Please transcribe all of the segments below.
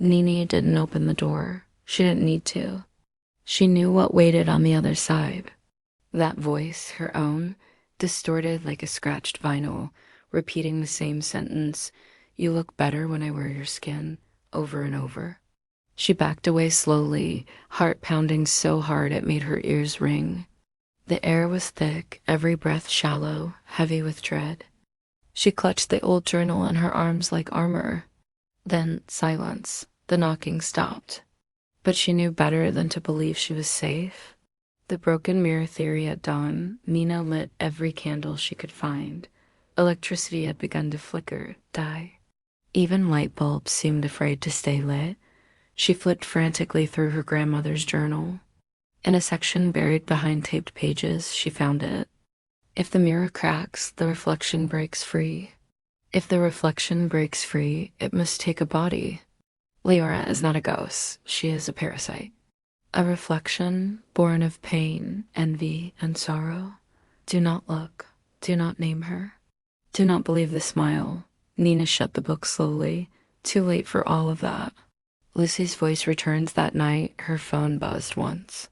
Nini didn't open the door. She didn't need to. She knew what waited on the other side. That voice, her own, distorted like a scratched vinyl, repeating the same sentence, "You look better when I wear your skin," over and over. She backed away slowly, heart pounding so hard it made her ears ring. The air was thick, every breath shallow, heavy with dread. She clutched the old journal in her arms like armor. Then silence. The knocking stopped. But she knew better than to believe she was safe. The broken mirror theory at dawn, Nina lit every candle she could find. Electricity had begun to flicker, die. Even light bulbs seemed afraid to stay lit. She flipped frantically through her grandmother's journal. In a section buried behind taped pages, she found it. If the mirror cracks, the reflection breaks free. If the reflection breaks free, it must take a body. Leora is not a ghost. She is a parasite. A reflection born of pain, envy, and sorrow. Do not look. Do not name her. Do not believe the smile. Nina shut the book slowly. Too late for all of that. Lucy's voice returned that night. Her phone buzzed once.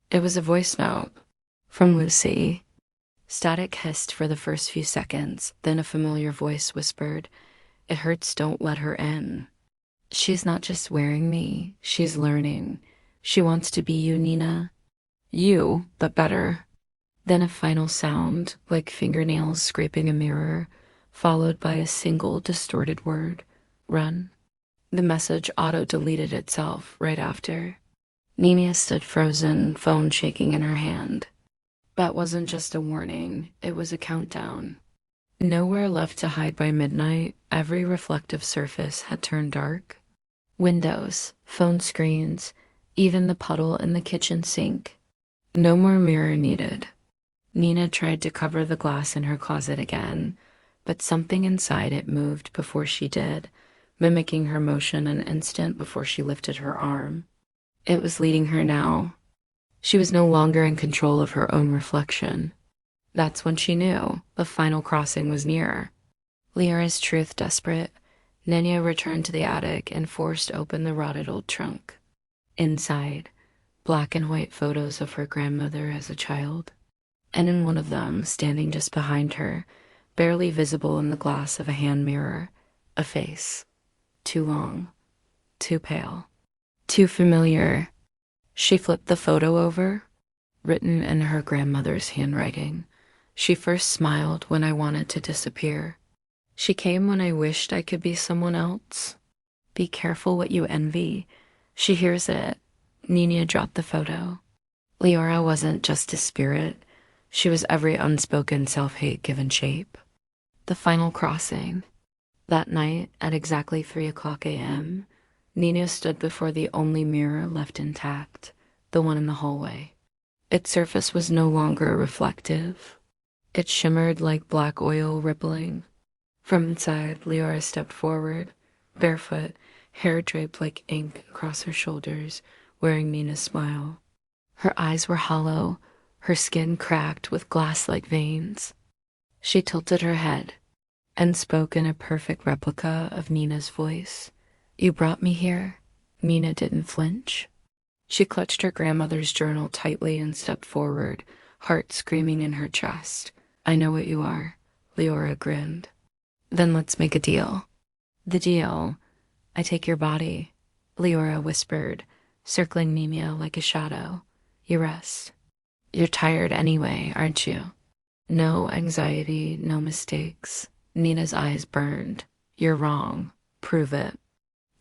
It was a voice note. From Lucy. Static hissed for the first few seconds, then a familiar voice whispered, "It hurts, don't let her in. She's not just wearing me, she's learning. She wants to be you, Nina. You, but better." Then a final sound, like fingernails scraping a mirror, followed by a single distorted word, "Run." The message auto-deleted itself right after. Nina stood frozen, phone shaking in her hand. That wasn't just a warning, it was a countdown. Nowhere left to hide by midnight, every reflective surface had turned dark. Windows, phone screens, even the puddle in the kitchen sink. No more mirror needed. Nina tried to cover the glass in her closet again, but something inside it moved before she did, mimicking her motion an instant before she lifted her arm. It was leading her now. She was no longer in control of her own reflection. That's when she knew the final crossing was near. Leora's truth desperate, Nenya returned to the attic and forced open the rotted old trunk. Inside, black and white photos of her grandmother as a child. And in one of them, standing just behind her, barely visible in the glass of a hand mirror, a face. Too long, too pale, too familiar. She flipped the photo over, written in her grandmother's handwriting. She first smiled when I wanted to disappear. She came when I wished I could be someone else. Be careful what you envy. She hears it. Nina dropped the photo. Leora wasn't just a spirit. She was every unspoken self-hate given shape. The final crossing. That night, at exactly 3:00 a.m., Nina stood before the only mirror left intact, the one in the hallway. Its surface was no longer reflective. It shimmered like black oil rippling. From inside, Leora stepped forward, barefoot, hair draped like ink across her shoulders, wearing Nina's smile. Her eyes were hollow, her skin cracked with glass-like veins. She tilted her head and spoke in a perfect replica of Nina's voice. "You brought me here." Nina didn't flinch. She clutched her grandmother's journal tightly and stepped forward, heart screaming in her chest. "I know what you are." Leora grinned. "Then let's make a deal." "The deal? I take your body," Leora whispered, circling Nina like a shadow. "You rest. You're tired anyway, aren't you?" No anxiety, no mistakes. Nina's eyes burned. "You're wrong. Prove it."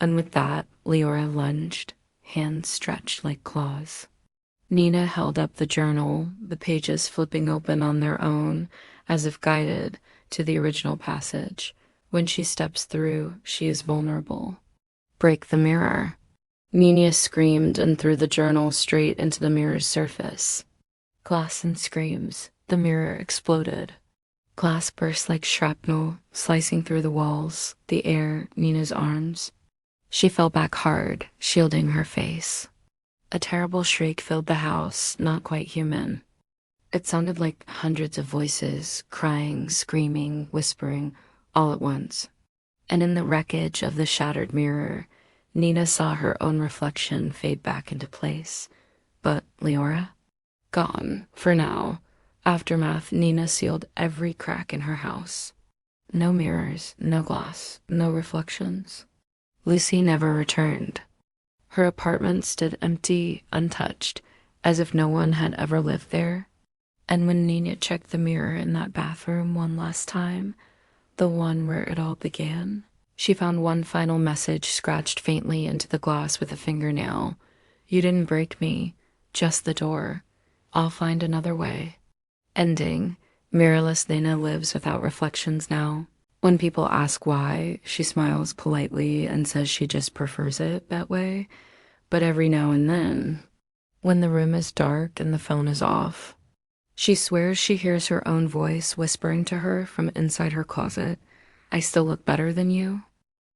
And with that, Leora lunged, hands stretched like claws. Nina held up the journal, the pages flipping open on their own, as if guided to the original passage. When she steps through, she is vulnerable. "Break the mirror." Nina screamed and threw the journal straight into the mirror's surface. Glass and screams. The mirror exploded. Glass burst like shrapnel, slicing through the walls, the air, Nina's arms. She fell back hard, shielding her face. A terrible shriek filled the house, not quite human. It sounded like hundreds of voices, crying, screaming, whispering, all at once. And in the wreckage of the shattered mirror, Nina saw her own reflection fade back into place. But Leora? Gone, for now. Aftermath, Nina sealed every crack in her house. No mirrors, no glass, no reflections. Lucy never returned. Her apartment stood empty, untouched, as if no one had ever lived there. And when Nina checked the mirror in that bathroom one last time, the one where it all began, she found one final message scratched faintly into the glass with a fingernail. You didn't break me, just the door. I'll find another way. Ending, mirrorless Nina lives without reflections now. When people ask why, she smiles politely and says she just prefers it that way. But every now and then, when the room is dark and the phone is off, she swears she hears her own voice whispering to her from inside her closet, I still look better than you.